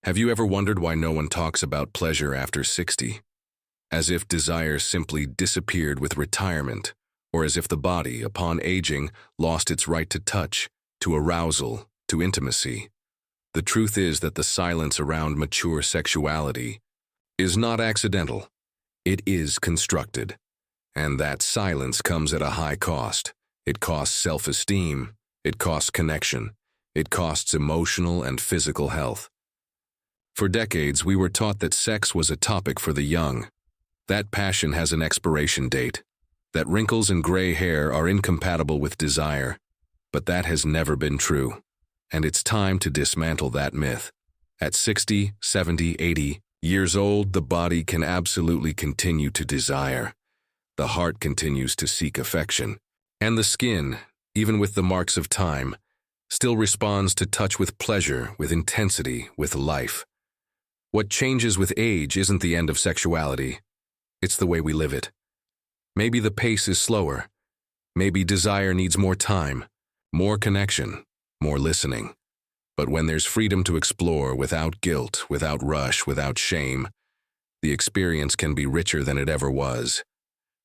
Have you ever wondered why no one talks about pleasure after 60? As if desire simply disappeared with retirement, or as if the body, upon aging, lost its right to touch, to arousal, to intimacy. The truth is that the silence around mature sexuality is not accidental. It is constructed. And that silence comes at a high cost. It costs self-esteem. It costs connection. It costs emotional and physical health. For decades, we were taught that sex was a topic for the young. That passion has an expiration date. That wrinkles and gray hair are incompatible with desire. But that has never been true. And it's time to dismantle that myth. At 60, 70, 80 years old, the body can absolutely continue to desire. The heart continues to seek affection. And the skin, even with the marks of time, still responds to touch with pleasure, with intensity, with life. What changes with age isn't the end of sexuality. It's the way we live it. Maybe the pace is slower. Maybe desire needs more time, more connection, more listening. But when there's freedom to explore without guilt, without rush, without shame, the experience can be richer than it ever was.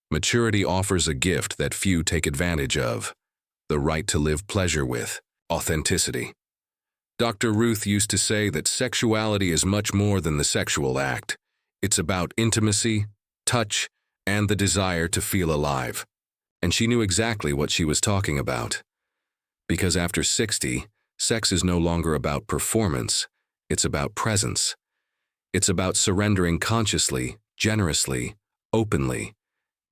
Maturity offers a gift that few take advantage of, the right to live pleasure with authenticity. Dr. Ruth used to say that sexuality is much more than the sexual act. It's about intimacy, touch, and the desire to feel alive. And she knew exactly what she was talking about. Because after 60, sex is no longer about performance, it's about presence. It's about surrendering consciously, generously, openly.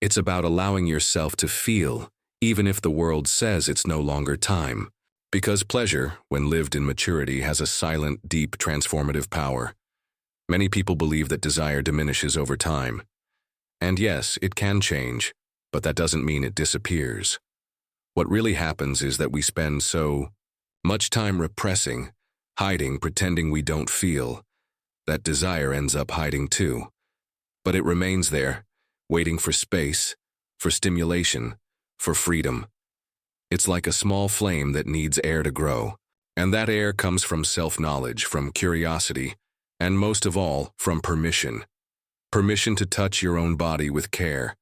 It's about allowing yourself to feel, even if the world says it's no longer time. Because pleasure, when lived in maturity, has a silent, deep, transformative power. Many people believe that desire diminishes over time. And yes, it can change, but that doesn't mean it disappears. What really happens is that we spend so much time repressing, hiding, pretending we don't feel, that desire ends up hiding too. But it remains there, waiting for space, for stimulation, for freedom. It's like a small flame that needs air to grow, and that air comes from self-knowledge, from curiosity, and most of all, from permission. Permission to touch your own body with care,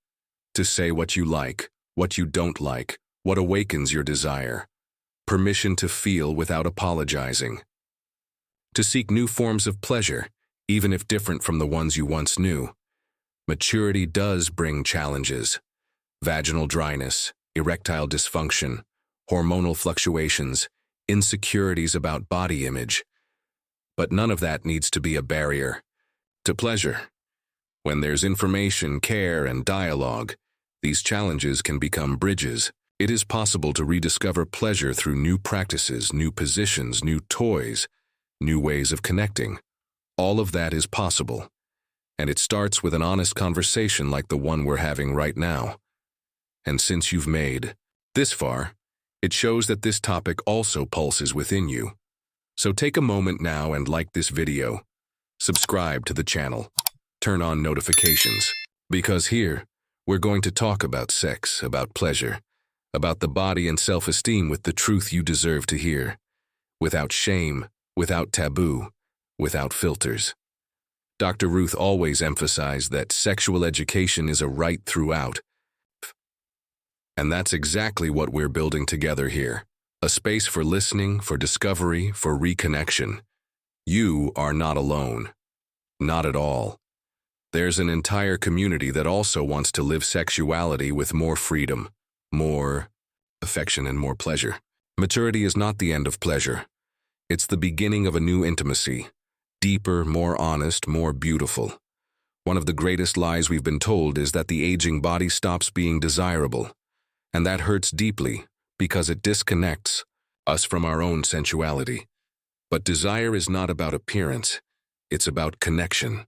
to say what you like, what you don't like, what awakens your desire. Permission to feel without apologizing. To seek new forms of pleasure, even if different from the ones you once knew. Maturity does bring challenges. Vaginal dryness, erectile dysfunction, hormonal fluctuations, insecurities about body image. But none of that needs to be a barrier to pleasure. When there's information, care, and dialogue, these challenges can become bridges. It is possible to rediscover pleasure through new practices, new positions, new toys, new ways of connecting. All of that is possible. And it starts with an honest conversation like the one we're having right now. And since you've made this far, it shows that this topic also pulses within you. So take a moment now and like this video. Subscribe to the channel. Turn on notifications. Because here, we're going to talk about sex, about pleasure, about the body and self-esteem with the truth you deserve to hear. Without shame, without taboo, without filters. Dr. Ruth always emphasized that sexual education is a right throughout. And that's exactly what we're building together here. A space for listening, for discovery, for reconnection. You are not alone. Not at all. There's an entire community that also wants to live sexuality with more freedom, more affection, and more pleasure. Maturity is not the end of pleasure. It's the beginning of a new intimacy. Deeper, more honest, more beautiful. One of the greatest lies we've been told is that the aging body stops being desirable. And that hurts deeply because it disconnects us from our own sensuality. But desire is not about appearance. It's about connection.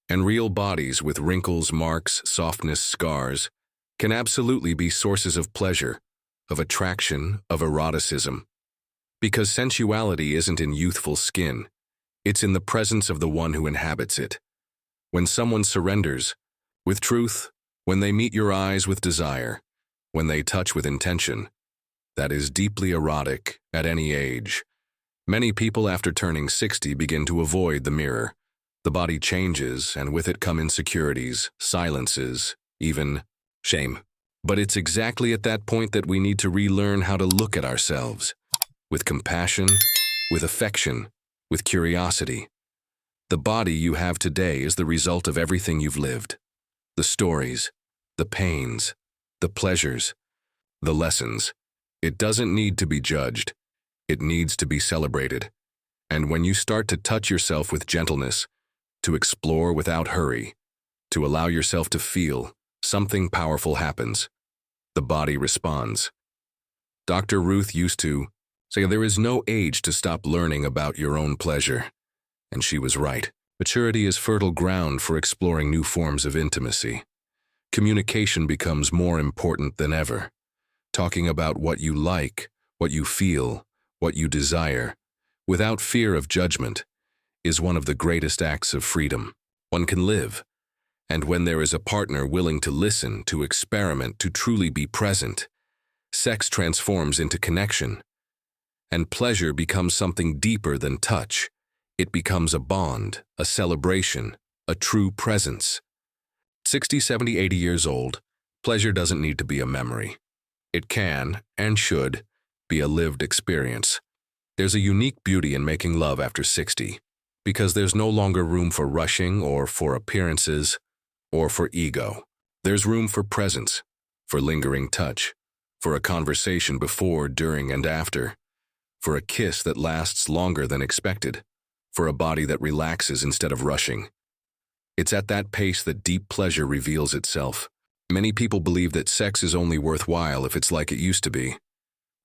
And real bodies with wrinkles, marks, softness, scars can absolutely be sources of pleasure, of attraction, of eroticism. Because sensuality isn't in youthful skin. It's in the presence of the one who inhabits it. When someone surrenders with truth, when they meet your eyes with desire, when they touch with intention, that is deeply erotic at any age. Many people after turning 60 begin to avoid the mirror. The body changes, and with it come insecurities, silences, even shame. But it's exactly at that point that we need to relearn how to look at ourselves. With compassion, with affection, with curiosity. The body you have today is the result of everything you've lived. The stories, the pains, the pleasures, the lessons. It doesn't need to be judged. It needs to be celebrated. And when you start to touch yourself with gentleness, to explore without hurry, to allow yourself to feel, something powerful happens. The body responds. Dr. Ruth used to say there is no age to stop learning about your own pleasure. And she was right. Maturity is fertile ground for exploring new forms of intimacy. Communication becomes more important than ever. Talking about what you like, what you feel, what you desire, without fear of judgment, is one of the greatest acts of freedom one can live. And when there is a partner willing to listen, to experiment, to truly be present, sex transforms into connection. And pleasure becomes something deeper than touch. It becomes a bond, a celebration, a true presence. 60, 70, 80 years old, pleasure doesn't need to be a memory. It can, and should, be a lived experience. There's a unique beauty in making love after 60, because there's no longer room for rushing or for appearances or for ego. There's room for presence, for lingering touch, for a conversation before, during, and after, for a kiss that lasts longer than expected, for a body that relaxes instead of rushing. It's at that pace that deep pleasure reveals itself. Many people believe that sex is only worthwhile if it's like it used to be,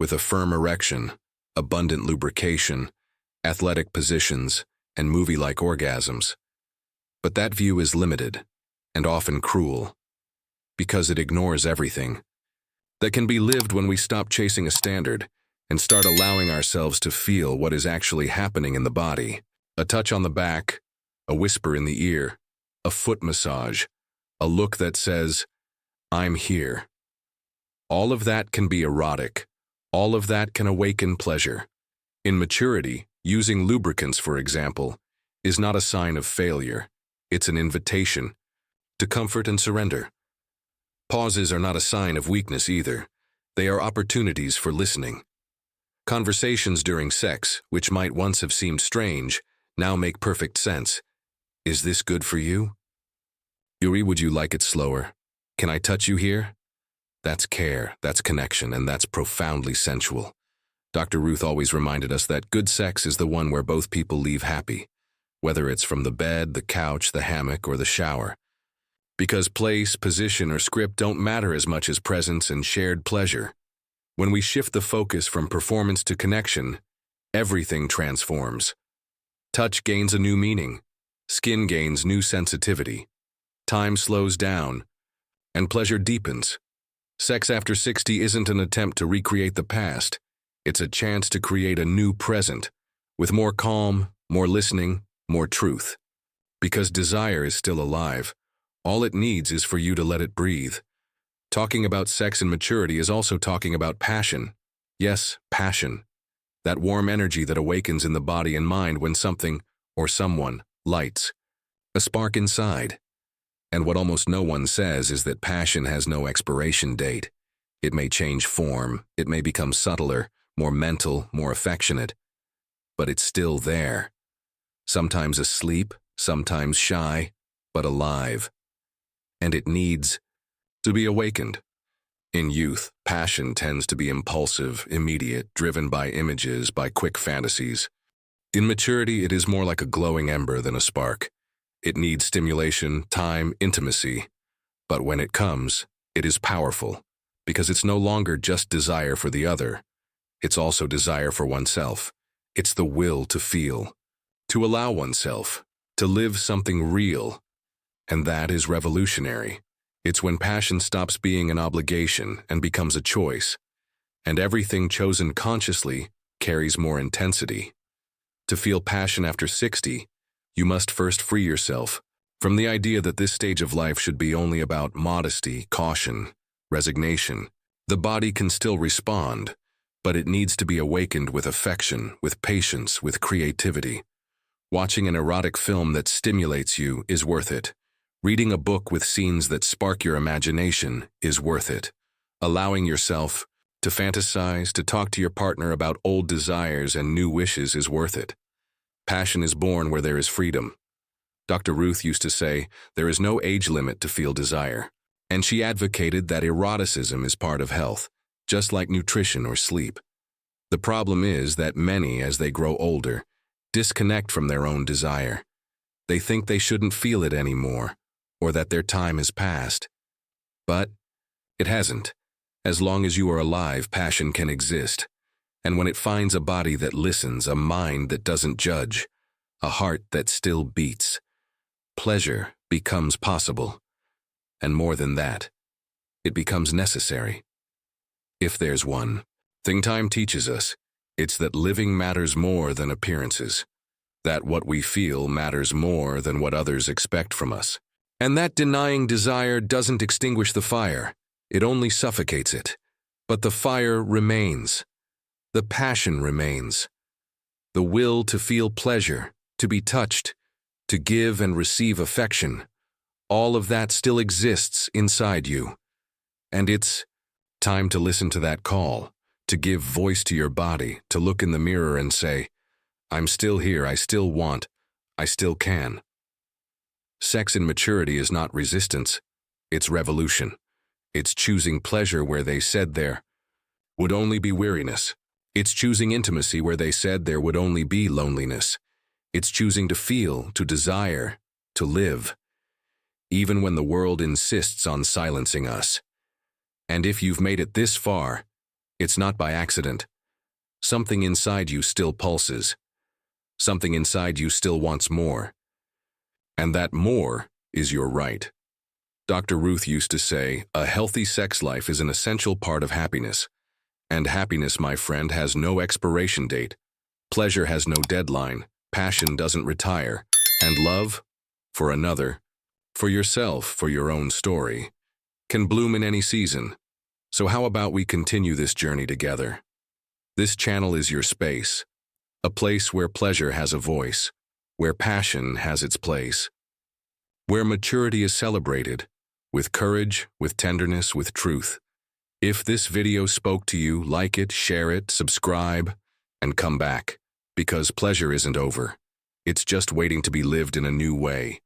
with a firm erection, abundant lubrication, athletic positions, and movie-like orgasms. But that view is limited, and often cruel, because it ignores everything that can be lived when we stop chasing a standard and start allowing ourselves to feel what is actually happening in the body. A touch on the back, a whisper in the ear, a foot massage, a look that says, "I'm here." All of that can be erotic. All of that can awaken pleasure. In maturity, using lubricants, for example, is not a sign of failure. It's an invitation to comfort and surrender. Pauses are not a sign of weakness either. They are opportunities for listening. Conversations during sex, which might once have seemed strange, now make perfect sense. Is this good for you? Yuri, would you like it slower? Can I touch you here? That's care, that's connection, and that's profoundly sensual. Dr. Ruth always reminded us that good sex is the one where both people leave happy, whether it's from the bed, the couch, the hammock, or the shower. Because place, position, or script don't matter as much as presence and shared pleasure. When we shift the focus from performance to connection, everything transforms. Touch gains a new meaning. Skin gains new sensitivity. Time slows down, and pleasure deepens. Sex after 60 isn't an attempt to recreate the past. It's a chance to create a new present, with more calm, more listening, more truth. Because desire is still alive, all it needs is for you to let it breathe. Talking about sex and maturity is also talking about passion. Yes, passion. That warm energy that awakens in the body and mind when something, or someone, lights. A spark inside. And what almost no one says is that passion has no expiration date. It may change form, it may become subtler, more mental, more affectionate, but it's still there. Sometimes asleep, sometimes shy, but alive. And it needs to be awakened. In youth, passion tends to be impulsive, immediate, driven by images, by quick fantasies. In maturity, it is more like a glowing ember than a spark. It needs stimulation, time, intimacy. But when it comes, it is powerful, because it's no longer just desire for the other. It's also desire for oneself. It's the will to feel, to allow oneself, to live something real. And that is revolutionary. It's when passion stops being an obligation and becomes a choice, and everything chosen consciously carries more intensity. To feel passion after 60, you must first free yourself from the idea that this stage of life should be only about modesty, caution, resignation. The body can still respond, but it needs to be awakened with affection, with patience, with creativity. Watching an erotic film that stimulates you is worth it. Reading a book with scenes that spark your imagination is worth it. Allowing yourself to fantasize, to talk to your partner about old desires and new wishes is worth it. Passion is born where there is freedom. Dr. Ruth used to say, there is no age limit to feel desire. And she advocated that eroticism is part of health, just like nutrition or sleep. The problem is that many, as they grow older, disconnect from their own desire. They think they shouldn't feel it anymore, or that their time has passed. But it hasn't. As long as you are alive, passion can exist. And when it finds a body that listens, a mind that doesn't judge, a heart that still beats, pleasure becomes possible. And more than that, it becomes necessary. If there's one thing time teaches us, it's that living matters more than appearances, that what we feel matters more than what others expect from us, and that denying desire doesn't extinguish the fire, it only suffocates it. But the fire remains. The passion remains. The will to feel pleasure, to be touched, to give and receive affection, all of that still exists inside you. And it's time to listen to that call, to give voice to your body, to look in the mirror and say, I'm still here, I still want, I still can. Sex in maturity is not resistance, it's revolution. It's choosing pleasure where they said there would only be weariness. It's choosing intimacy where they said there would only be loneliness. It's choosing to feel, to desire, to live, even when the world insists on silencing us. And if you've made it this far, it's not by accident. Something inside you still pulses. Something inside you still wants more. And that more is your right. Dr. Ruth used to say, a healthy sex life is an essential part of happiness. And happiness, my friend, has no expiration date. Pleasure has no deadline. Passion doesn't retire. And love, for another, for yourself, for your own story, can bloom in any season. So how about we continue this journey together? This channel is your space, a place where pleasure has a voice, where passion has its place, where maturity is celebrated, with courage, with tenderness, with truth. If this video spoke to you, like it, share it, subscribe, and come back, because pleasure isn't over. It's just waiting to be lived in a new way.